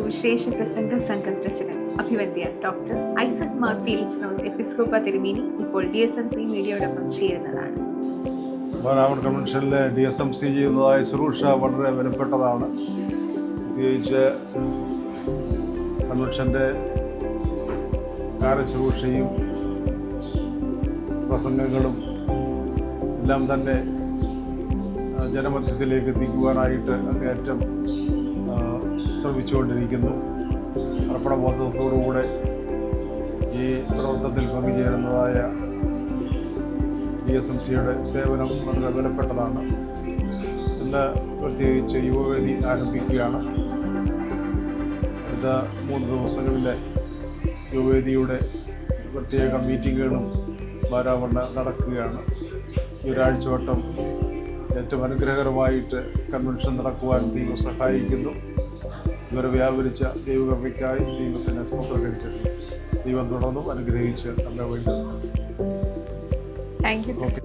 സുവിശേഷ പ്രസംഗ സംഘം പ്രസിഡന്റ് അഭിവന്ദ്യ doctor Isaac Mar Philoxenos എപ്പിസ്കോപ്പ തിരുമേനി ഇപ്പോൾ DSMC മീഡിയയോടൊപ്പം ചേരുന്നതാണ്. മാരാമൺ കൺവെൻഷനിലെ DSMC ചെയ്യുന്നതായ ശുശ്രൂഷ വളരെ വിലപ്പെട്ടതാണ്. പ്രത്യേകിച്ച് കൺവെൻഷൻ്റെ കാര്യശുശ്രൂഷയും പ്രസംഗങ്ങളും എല്ലാം തന്നെ ജനമധ്യത്തിലേക്ക് എത്തിക്കുവാനായിട്ട് അങ്ങേയറ്റം ശ്രമിച്ചുകൊണ്ടിരിക്കുന്നു. അർപ്പണബോധത്തോടുകൂടെ ഈ പ്രവർത്തനത്തിൽ പങ്കുചേരുന്നതായ DSMCയുടെ സേവനം വളരെ വിലപ്പെട്ടതാണ്. ഇന്ന് പ്രത്യേകിച്ച് യുവവേദി ആരംഭിക്കുകയാണ്. അടുത്ത 3 ദിവസങ്ങളിലെ യുവവേദിയുടെ പ്രത്യേക മീറ്റിങ്ങുകളും ധാരാളം നടക്കുകയാണ്. ഈ ഒരാഴ്ചവട്ടം ഏറ്റവും അനുഗ്രഹകരമായിട്ട് കൺവെൻഷൻ നടക്കുവാൻ ദൈവം സഹായിക്കുന്നു. ഇവരെ വ്യാപരിച്ച ദൈവകൃപയ്ക്കായി ദൈവത്തിന് സ്തോത്രം കഴിക്കുന്നു. ദൈവം തുടർന്നും അനുഗ്രഹിച്ച് നമ്മെ വേണ്ടി. Thank you.